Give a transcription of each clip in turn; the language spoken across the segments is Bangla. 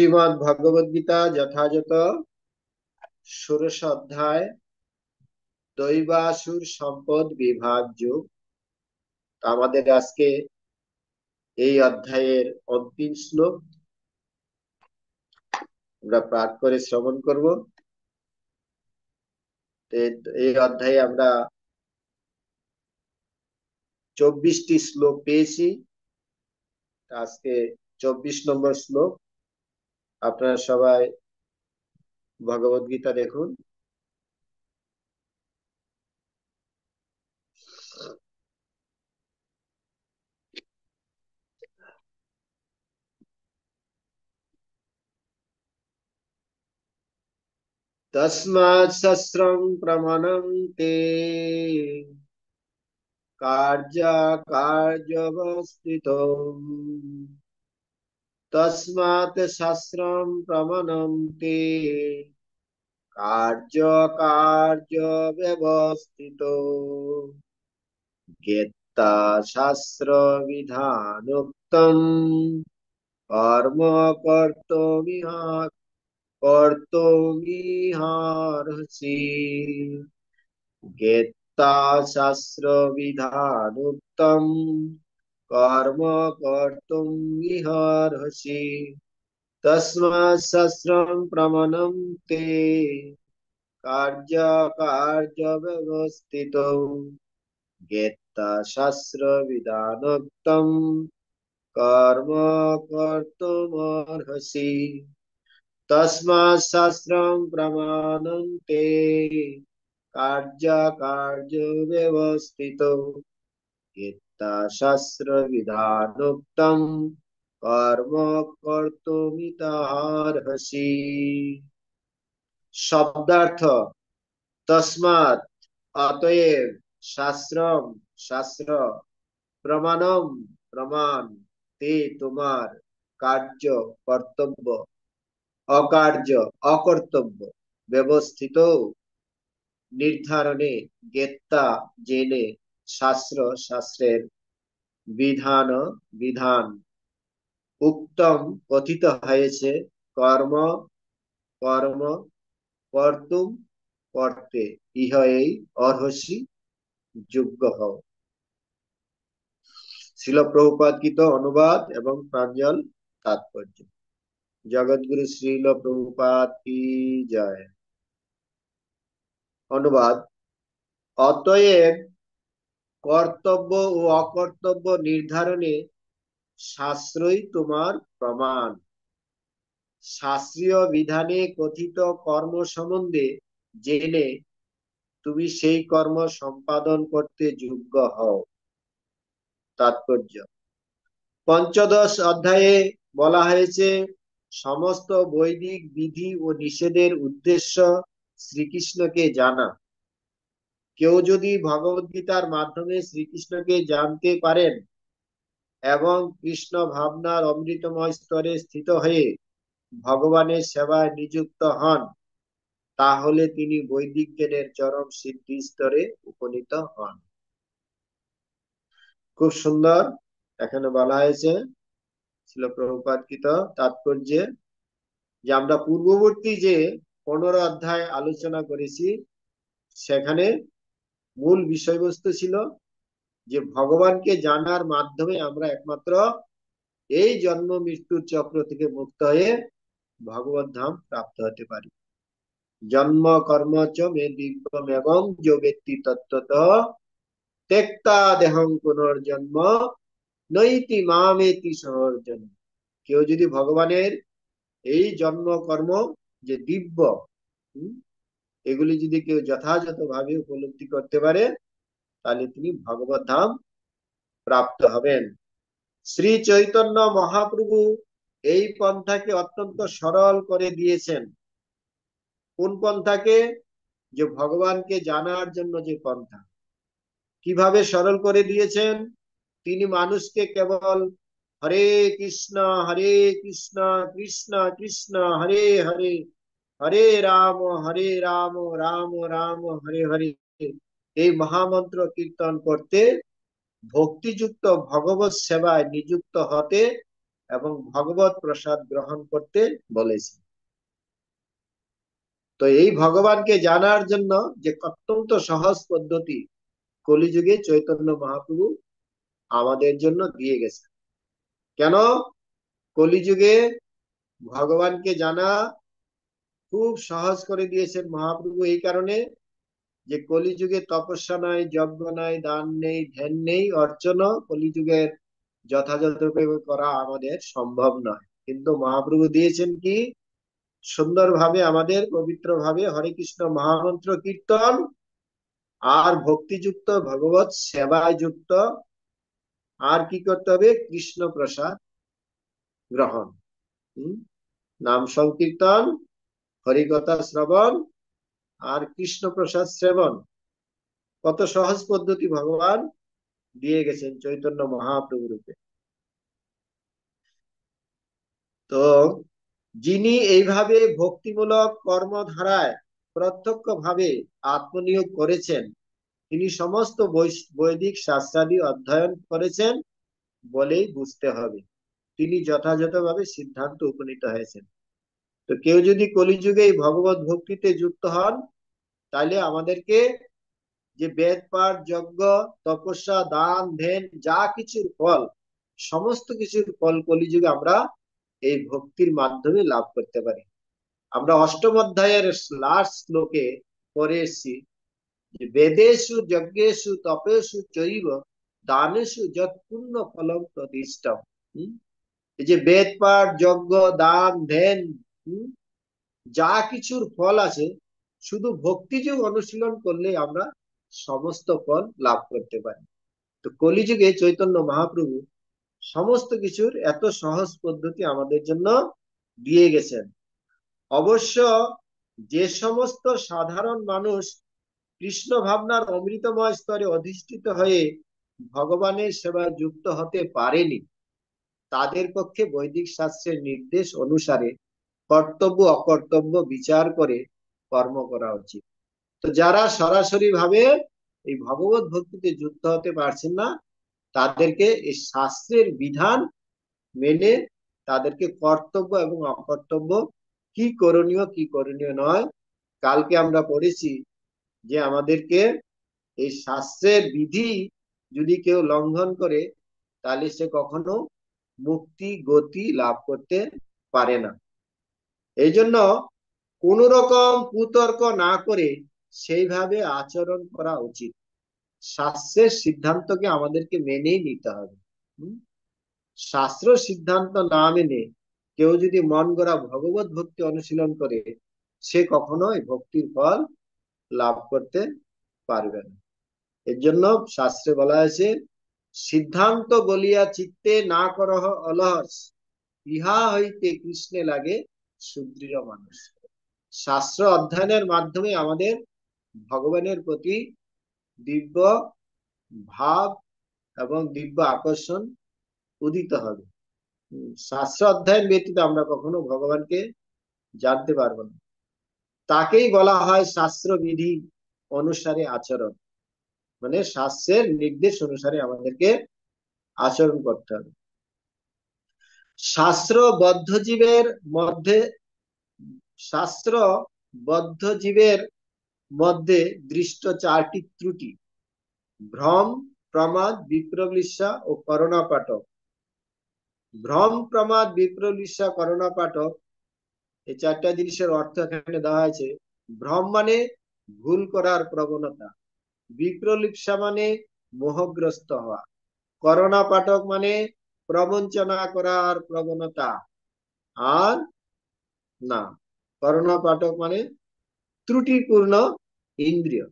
শ্রীমদ্ ভগবদ গীতা যথাযথ ষোড়শ অধ্যায় দৈবাসুর সম্পদ বিভাগ যোগ। আমাদের আজকে এই অধ্যায়ের অন্তিম শ্লোক আমরা পাঠ করে শ্রবণ করব। এই অধ্যায়ে আমরা 24টি শ্লোক পেয়েছি। আজকে 24 নম্বর শ্লোক। আপনারা সবাই ভগবদ গীতা দেখুন। তস্মাৎ শস্ত্রং প্রমাণং তে কার্যকার্যবস্থিতৌ তস্মাৎ শাস্ত্রং প্রমাণং তে কার্যকার্য ব্যবস্থিতৌ জ্ঞেত্তা শাস্ত্র বিধানোক্তং কর্ম কর্তুমিহার্হসি। জ্ঞেত্তা শাস্ত্র বিধানোক্তং কর্ম কর্তুমিহার্হসি। তস্মাৎ শাস্ত্রং প্রমাণং তে কার্য ব্যবস্থিতৌ জ্ঞেত্তা শাস্ত্র বিধানোক্তং কর্ম কর্তুমর্হসি। তস্মাৎ শাস্ত্রং প্রমাণং তে কার্য ব্যবস্থিতৌ জ্ঞেত্তা শাস্ত্র বিধানোক্তং কর্ম কর্তুমিতার্হসি। শব্দার্থ: তস্মাৎ অতএব, শাস্ত্রম শাস্ত্র, প্রমাণম প্রমাণ, তে তোমার, কার্য কর্তব্য, অকার্য অকর্তব্য, ব্যবস্থিত নির্ধারণে, জ্ঞেত্তা জেনে, শাস্ত্র শাস্ত্রের, বিধান বিধান, উক্তম কথিত হয়েছে, কর্ম কর্ম, কর্তুম করতে, ইহ এই অর্হসি যোগ্য হও। শ্রীল প্রভুপাদ কৃত অনুবাদ এবং প্রাঞ্জল তাৎপর্য। জগৎগুরু শ্রীল প্রভুপাদ কি জয়। অনুবাদ: অতএব কর্তব্য ও অকর্তব্য নির্ধারণে শাস্ত্রই তোমার প্রমাণ। শাস্ত্রীয় বিধানে কথিত কর্ম সম্বন্ধে জেনে তুমি সেই কর্ম সম্পাদন করতে যোগ্য হও। তাৎপর্য: পঞ্চদশ অধ্যায়ে বলা হয়েছে, সমস্ত বৈদিক বিধি ও নিষেধের উদ্দেশ্য শ্রীকৃষ্ণকে জানা। কেউ যদি ভগবদ্গীতার মাধ্যমে শ্রীকৃষ্ণকে জানতে পারেন এবং কৃষ্ণ ভাবনার অমৃতময় স্তরে স্থিত হয়ে ভগবানের সেবায় নিযুক্ত হন, তাহলে তিনি বৈদিক জ্ঞানের চরম সিদ্ধি স্তরে উপনীত হন। খুব সুন্দর এখানে বলা হয়েছে ছিল প্রভুপাদকৃত তাৎপর্যে, যে আমরা পূর্ববর্তী যে 15 অধ্যায় আলোচনা করেছি, সেখানে মূল বিষয়বস্তু ছিল যে ভগবানকে জানার মাধ্যমে আমরা একমাত্র এই জন্ম মৃত্যুর চক্র থেকে মুক্ত হয়ে ভগবত ধাম প্রাপ্ত হতে পারি। জন্ম কর্ম চ মে দিব্যম এবং যোগেত্তি তত্ত্বতঃ ত্যক্তা দেহং পুনর্জন্ম নৈতি মামেতি সহর্জন্য। কেউ যদি ভগবানের এই জন্ম কর্ম যে দিব্য, এগুলি যদি কেউ যথাযথ ভাবে উপলব্ধি করতে পারে, তাহলে তিনি ভগবত ধাম প্রাপ্ত হবেন। শ্রী চৈতন্য মহাপ্রভু এই পন্থাকে অত্যন্ত সরল করে দিয়েছেন। কোন পন্থাকে? যে ভগবানকে জানার জন্য যে পন্থা। কিভাবে সরল করে দিয়েছেন? তিনি মানুষকে কেবল হরে কৃষ্ণ কৃষ্ণ কৃষ্ণ হরে হরে, হরে রাম রাম রাম হরে হরে, এই মহামন্ত্র কীর্তন করতে, ভক্তিযুক্ত ভগবত সেবায় নিযুক্ত হতে এবং ভগবত প্রসাদ গ্রহণ করতে বলেছে। তো এই ভগবানকে জানার জন্য যে অত্যন্ত সহজ পদ্ধতি কলিযুগে চৈতন্য মহাপ্রভু আমাদের জন্য দিয়ে গেছে। কেন কলিযুগে ভগবানকে জানা খুব সহজ করে দিয়েছেন মহাপ্রভু? এই কারণে যে কলিযুগে তপস্যা নাই, যজ্ঞ নাই, দান নেই, ধ্যান নেই, অর্চনা কলিযুগের যথাযথভাবে করা আমাদের সম্ভব নয়। কিন্তু মহাপ্রভু দিয়েছেন কি সুন্দরভাবে আমাদের পবিত্রভাবে হরে কৃষ্ণ মহামন্ত্র কীর্তন আর ভক্তিযুক্ত ভগবত সেবায় যুক্ত, আর কি করতে হবে? কৃষ্ণ প্রসাদ গ্রহণ, নাম সংকীর্তন, হরিকথা শ্রবণ আর কৃষ্ণ প্রসাদ সেবন। কত সহজ পদ্ধতি ভগবান দিয়ে গেছেন চৈতন্য মহাপ্রভু রূপে। তো যিনি এইভাবে ভক্তিমূলক কর্মধারায় প্রত্যক্ষভাবে আত্মনিয়োগ করেছেন, তিনি সমস্ত বৈদিক শাস্ত্রাদি অধ্যয়ন করেছেন বলেই বুঝতে হবে। তিনি যথাযথভাবে সিদ্ধান্ত উপনীত হয়েছেন। তো কেউ যদি কলিযুগে এই ভগবত ভক্তিতে যুক্ত হন, তাহলে আমাদেরকে যে বেদ পাঠ, যজ্ঞ, তপস্যা, দান, ধ্যান, যা কিছুর ফল, সমস্ত কিছুর ফল কলিযুগে আমরা এই ভক্তির মাধ্যমে লাভ করতে পারি। আমরা অষ্টম অধ্যায়ের লাস্ট শ্লোকে পড়ে এসেছি যে বেদেষু যজ্ঞেষু তপেষু চৈব দানেষু যৎ পুণ্য ফলম প্রতিষ্ঠম। এই যে বেদ পাঠ, যজ্ঞ, দান, ধ্যান, যা কিছুর ফল আছে, শুধু ভক্তিযোগ অনুশীলন করলে আমরা সমস্ত ফল লাভ করতে পারি। তো কলিযুগে চৈতন্য মহাপ্রভু সমস্ত কিছুর এত সহজ পদ্ধতি আমাদের জন্য দিয়ে গেছেন। অবশ্য যে সমস্ত সাধারণ মানুষ কৃষ্ণ ভাবনার অমৃতময় স্তরে অধিষ্ঠিত হয়ে ভগবানের সেবায় যুক্ত হতে পারেনি, তাদের পক্ষে বৈদিক শাস্ত্রের নির্দেশ অনুসারে কর্তব্য অকর্তব্য বিচার করে কর্ম করা উচিত। তো যারা সরাসরি ভাবে এই ভগবত ভক্তিতে যুক্ত হতে পারছেন না, তাদেরকে এই শাস্ত্রের বিধান মেনে তাদেরকে কর্তব্য এবং অকর্তব্য, কি করণীয় কি করণীয় নয়, কালকে আমরা পড়েছি যে আমাদেরকে এই শাস্ত্রের বিধি যদি কেউ লঙ্ঘন করে, তাহলে সে কখনো মুক্তি গতি লাভ করতে পারে না। এই জন্য কোন রকম কুতর্ক না করে সেইভাবে আচরণ করা উচিত। শাস্ত্রের সিদ্ধান্তকে আমাদেরকে মেনেই নিতে হবে। শাস্ত্র সিদ্ধান্ত না মেনে কেউ যদি মন গড়া ভগবত ভক্তি অনুশীলন করে, সে কখনোই ভক্তির ফল লাভ করতে পারবে না। এর জন্য শাস্ত্রে বলা হয়েছে সিদ্ধান্ত বলিয়া চিত্তে না করহ অলস, ইহা হইতে কৃষ্ণে লাগে সুদৃঢ় মানুষ। শাস্ত্র অধ্যয়নের মাধ্যমে আমাদের ভগবানের প্রতি দিব্য ভাব এবং দিব্য আকর্ষণ উদিত হবে। শাস্ত্র অধ্যয়ন ব্যতীত আমরা কখনো ভগবানকে জানতে পারবো না। তাকেই বলা হয় শাস্ত্র বিধি অনুসারে আচরণ, মানে শাস্ত্রের নির্দেশ অনুসারে আমাদেরকে আচরণ করতে হবে। শাস্ত্রবদ্ধ জীবের মধ্যে শাস্ত্রবদ্ধ জীবের মধ্যে দৃষ্ট চারটি ত্রুটি: ভ্রম, প্রমাদ, বিপ্রলিপ্সা ও করুণা পাঠক। ভ্রম, প্রমাদ, বিপ্রলিপ্সা, করুণা পাঠক, এই চারটা জিনিসের অর্থ এখানে দেওয়া হয়েছে। ভ্রম মানে ভুল করার প্রবণতা, বিপ্রলিপ্সা মানে মোহগ্রস্ত হওয়া, করুণা পাঠক মানে প্রবঞ্চনা করার প্রবণতা, আর না, করুণা পাঠক মানে ত্রুটিপূর্ণ ইন্দ্রিয়।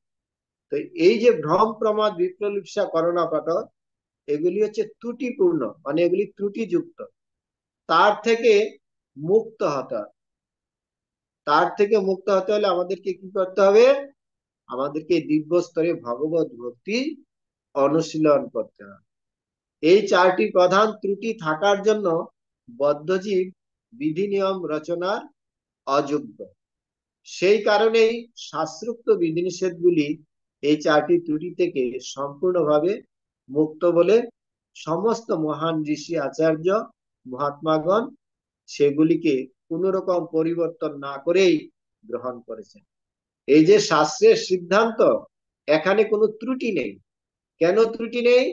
তো এই যে ভ্রম, প্রমাদ, বিপ্রলিপ্সা, করুণা পাঠক, এগুলি হচ্ছে ত্রুটিপূর্ণ, মানে এগুলি ত্রুটিযুক্ত। তার থেকে মুক্ত হতে হবে। তার থেকে মুক্ত হতে হলে আমাদেরকে কি করতে হবে? আমাদেরকে দিব্য স্তরে ভগবত ভক্তি অনুশীলন করতে হবে। এই চারটি প্রধান ত্রুটি থাকার জন্য বদ্ধজীব বিধি নিয়ম রচনার অযোগ্য। সেই কারণেই শাস্ত্রোক্ত বিধিনিষেধগুলি এই চারটি ত্রুটি থেকে সম্পূর্ণভাবে মুক্ত বলে সমস্ত মহান ঋষি আচার্য মহাত্মাগণ সেগুলিকে কোন রকম পরিবর্তন না করেই গ্রহণ করেছেন। এই যে শাস্ত্রের সিদ্ধান্ত, এখানে কোনো ত্রুটি নেই। কেন ত্রুটি নেই?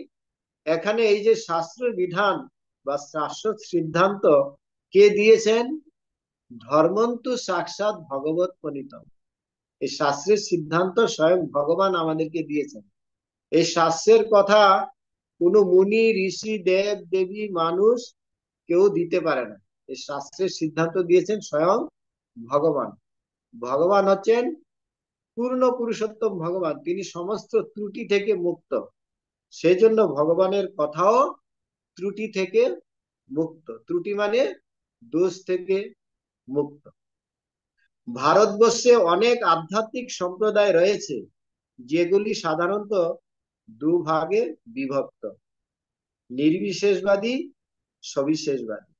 এখানে এই যে শাস্ত্র বিধান বা শাস্ত্র সিদ্ধান্ত কে দিয়েছেন? ধর্মন্তু সাক্ষাৎ ভগবত প্রণীতম। এই শাস্ত্রের সিদ্ধান্ত স্বয়ং ভগবান আমাদেরকে দিয়েছেন। এই শাস্ত্রের কথা কোনো মুনি, ঋষি, দেব দেবী, মানুষ কেউ দিতে পারে না। এই শাস্ত্রের সিদ্ধান্ত দিয়েছেন স্বয়ং ভগবান। ভগবান হচ্ছেন পূর্ণ পুরুষোত্তম ভগবান, তিনি সমস্ত ত্রুটি থেকে মুক্ত। সেই জন্য ভগবানের কথাও ত্রুটি থেকে মুক্ত। ত্রুটি মানে দোষ থেকে মুক্ত। ভারতবর্ষে অনেক আধ্যাত্মিক সম্প্রদায় রয়েছে যেগুলি সাধারণত দুভাগে বিভক্ত: নির্বিশেষবাদী, সবিশেষবাদী।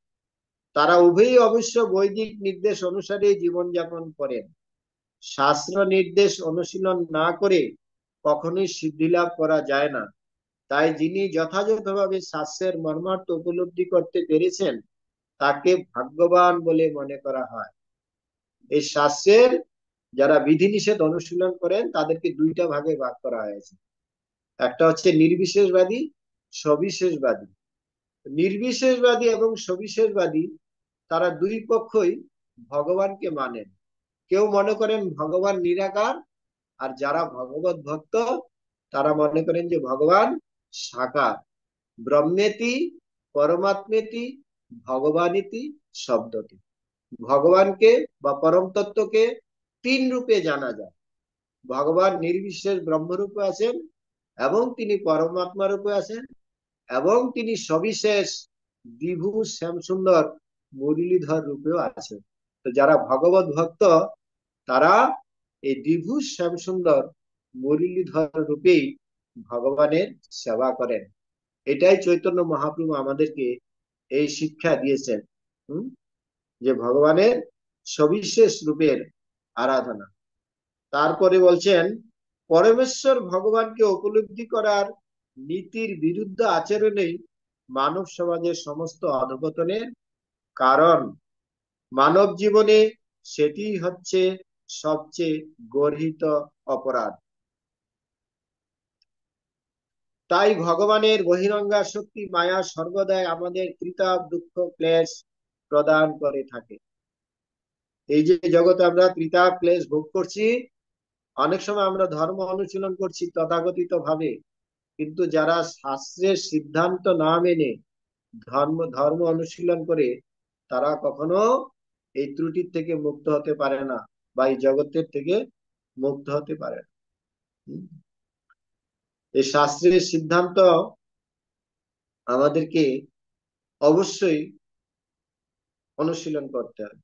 তারা উভয়ই অবশ্য বৈদিক নির্দেশ অনুসারে জীবনযাপন করেন। শাস্ত্র নির্দেশ অনুশীলন না করে কখনোই সিদ্ধি লাভ করা যায় না। তাই যিনি যথাযথভাবে শাস্ত্রের মর্মার্থ উপলব্ধি করতে পেরেছেন তাকে ভাগ্যবান বলে মনে করা হয়। এই শাস্ত্রের যারা বিধিনিষেধ অনুশীলন করেন তাদেরকে দুইটা ভাগে ভাগ করা হয়েছে। একটা হচ্ছে নির্বিশেষবাদী, সবিশেষবাদী। নির্বিশেষবাদী এবং সবিশেষবাদী তারা দুই পক্ষই ভগবানকে মানেন। কেউ মনে করেন ভগবান নিরাকার, আর যারা ভগবত ভক্ত তারা মনে করেন যে ভগবান সাকার। ব্রহ্মেতি পরমাত্মেতি ভগবানিতি শব্দটি। ভগবানকে বা পরম তত্ত্বকে তিন রূপে জানা যায়। ভগবান নির্বিশেষ ব্রহ্মরূপে আছেন, এবং তিনি পরমাত্মা রূপে আছেন, এবং তিনি সবিশেষ বিভু শ্যামসুন্দর মুরলীধর রূপেও আছেন। তো যারা ভগবত ভক্ত তারা এই বিভু শ্যামসুন্দর মুরলীধর রূপেই ভগবানের সেবা করেন। এটাই চৈতন্য মহাপ্রভু আমাদেরকে এই শিক্ষা দিয়েছেন, যে ভগবানের সবিশেষ রূপের আরাধনা। তারপরে বলছেন, পরমেশ্বর ভগবানকে উপলব্ধি করার নীতির বিরুদ্ধ আচরণেই মানব সমাজের সমস্ত অধঃপতনের কারণ। মানব জীবনে সেটি হচ্ছে সবচেয়ে গর্হিত অপরাধ। তাই ভগবানের বহিরঙ্গা শক্তি মায়া সর্বদাই আমাদের ত্রিতাপ দুঃখ ক্লেশ প্রদান করে থাকে। এই যে জগতে আমরা ত্রিতাপ ক্লেশ ভোগ করছি, অনেক সময় আমরা ধর্ম অনুশীলন করছি তথাকথিত ভাবে, কিন্তু যারা শাস্ত্রের সিদ্ধান্ত না মেনে ধর্ম অনুশীলন করে তারা কখনো এই ত্রুটির থেকে মুক্ত হতে পারে না, বা এই জগতের থেকে মুক্ত হতে পারে না। এই শাস্ত্রের সিদ্ধান্ত আমাদেরকে অবশ্যই অনুশীলন করতে হবে।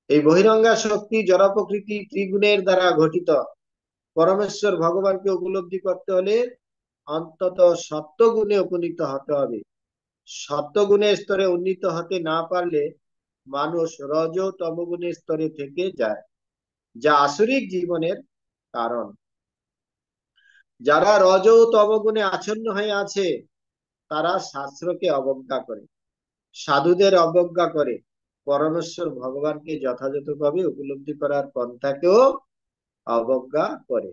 এই বহিরঙ্গা শক্তি জড় প্রকৃতি ত্রিগুণের দ্বারা গঠিত। পরমেশ্বর ভগবানকে উপলব্ধি করতে হলে অন্তত সত্যগুণে উপনীত হতে হবে। সত্যগুণের স্তরে উন্নীত হতে না পারলে মানুষ রজ তমগুণের স্তরে থেকে যায়, যা আসরিক জীবনের কারণ। যারা রজ তমগুণে আচ্ছন্ন হয়ে আছে তারা শাস্ত্রকে অবজ্ঞা করে, সাধুদের অবজ্ঞা করে, পরমেশ্বর ভগবানকে যথাযথভাবে উপলব্ধি করার পন্থাকেও অবজ্ঞা করে।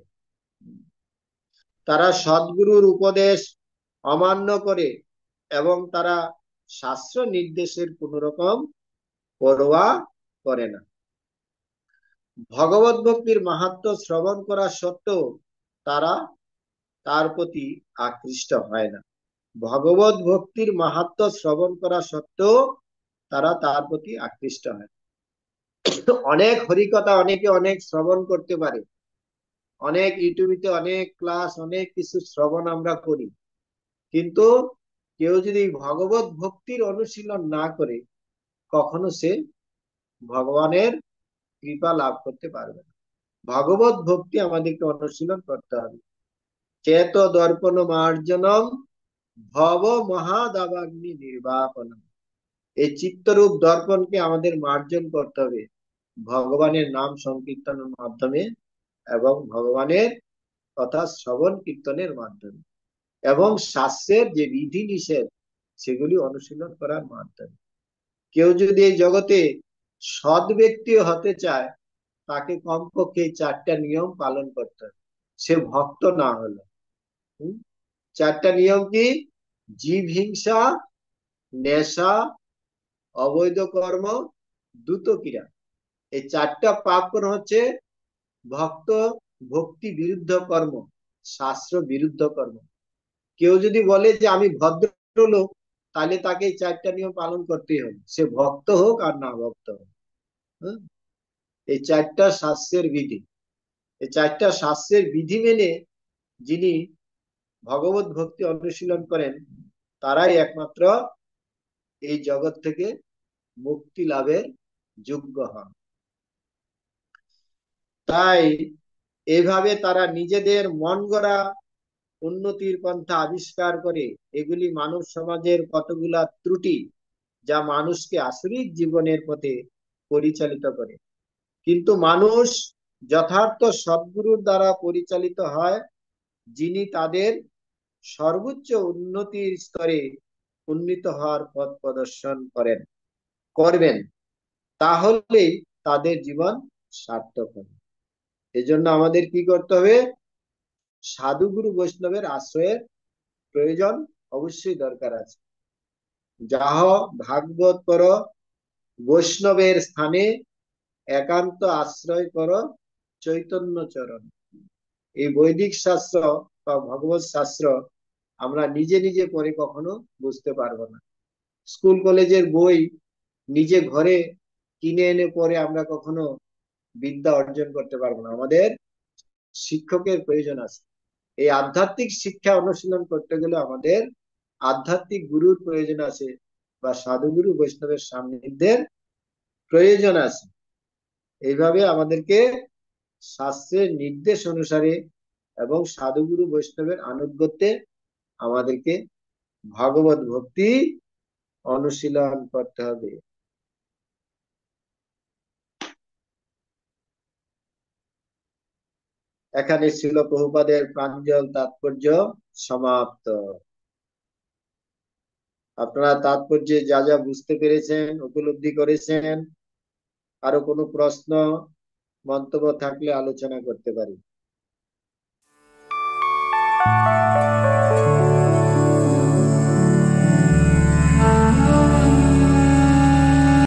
তারা সদ্গুরুর উপদেশ অমান্য করে, এবং তারা শাস্ত্র নির্দেশের কোন রকম পরোয়া করে না। ভগবত ভক্তির মাহাত্ম্য শ্রবণ করা সত্ত্বেও তারা তার প্রতি আকৃষ্ট হয় না। ভগবত ভক্তির মাহাত্ম্য শ্রবণ করা সত্ত্বেও তারা তার প্রতি আকৃষ্ট হয়। অনেক হরিকথা অনেকে অনেক শ্রবণ করতে পারে, অনেক ইউটিউবে অনেক ক্লাস অনেক কিছু শ্রবণ আমরা করি, কিন্তু কেউ যদি ভগবত ভক্তির অনুশীলন না করে কখনো সে ভগবানের কৃপা লাভ করতে পারবে না। ভগবত ভক্তি আমাদেরকে অনুশীলন করতে হবে। চেত দর্পণ মার্জনম ভব মহাদাবাগ্নি নির্বাপনম। এই চিত্তরূপ দর্পণকে আমাদের মার্জন করতে হবে ভগবানের নাম সংকীর্তনের মাধ্যমে, এবং ভগবানের কথা শ্রবণ কীর্তনের মাধ্যমে, এবং শাস্ত্রের যে বিধি নিষেধ সেগুলি অনুশীলন করার মাধ্যমে। কেউ যদি এই জগতে সৎ ব্যক্তি হতে চায়, তাকে কমপক্ষে এই 4টা নিয়ম পালন করতে হবে, সে ভক্ত না হলো। হুম? 4টা নিয়ম কি? জীব হিংসা, নেশা, অবৈধ কর্ম, দ্রুত ক্রিয়া। এই 4টা পাপ কর্ম হচ্ছে ভক্ত ভক্তি বিরুদ্ধ কর্ম, শাস্ত্র বিরুদ্ধ কর্ম। কেউ যদি বলে যে আমি ভদ্রলোক, তাহলে তাকে এই 4টা নিয়ম পালন করতেই হবে, সে ভক্ত হোক আর না ভক্ত হোক। হ্যাঁ? এই 4টা শাস্ত্রের বিধি। এই 4টা শাস্ত্রের বিধি মেনে যিনি ভগবত ভক্তি অনুশীলন করেন, তারাই একমাত্র এই জগৎ থেকে মুক্তি লাভের যোগ্য হন। তাই এইভাবে তারা নিজেদের মন গড়া উন্নতির পন্থা আবিষ্কার করে, এগুলি মানব সমাজের কতগুলা ত্রুটি, যা মানুষকে আসরিক জীবনের পথে পরিচালিত করে। কিন্তু মানুষ যথার্থ সদ্গুরুর দ্বারা পরিচালিত হয়, যিনি তাদের সর্বোচ্চ উন্নতির স্তরে উন্নীত হওয়ার পথ প্রদর্শন করবেন, তাহলেই তাদের জীবন সার্থক হবে। এজন্য আমাদের কি করতে হবে? সাধুগুরু বৈষ্ণবের আশ্রয়ের প্রয়োজন অবশ্যই দরকার আছে। যাহ ভাগবত কর, বৈষ্ণবের স্থানে একান্ত আশ্রয় কর চৈতন্য চরণ। এই বৈদিক শাস্ত্র বা ভগবত শাস্ত্র আমরা নিজে নিজে পড়ে কখনো বুঝতে পারবো না। স্কুল কলেজের বই নিজে ঘরে কিনে এনে পড়ে আমরা কখনো বিদ্যা অর্জন করতে পারবো না। আমাদের শিক্ষকের প্রয়োজন আছে। এই আধ্যাত্মিক শিক্ষা অনুশীলন করতে গেলে আমাদের আধ্যাত্মিক গুরুর প্রয়োজন আছে, বা সাধুগুরু বৈষ্ণবের সান্নিধ্যের প্রয়োজন আছে। এইভাবে আমাদেরকে শাস্ত্রের নির্দেশ অনুসারে এবং সাধুগুরু বৈষ্ণবের আনুগত্যে আমাদেরকে ভগবত ভক্তি অনুশীলন করতে হবে। এখানে ছিল প্রভুপাদের প্রাঞ্জল তাৎপর্য সমাপ্ত। আপনারা তাৎপর্যে যা যা বুঝতে পেরেছেন, উপলব্ধি করেছেন, আরো কোনো প্রশ্ন মন্তব্য থাকলে আলোচনা করতে পারি।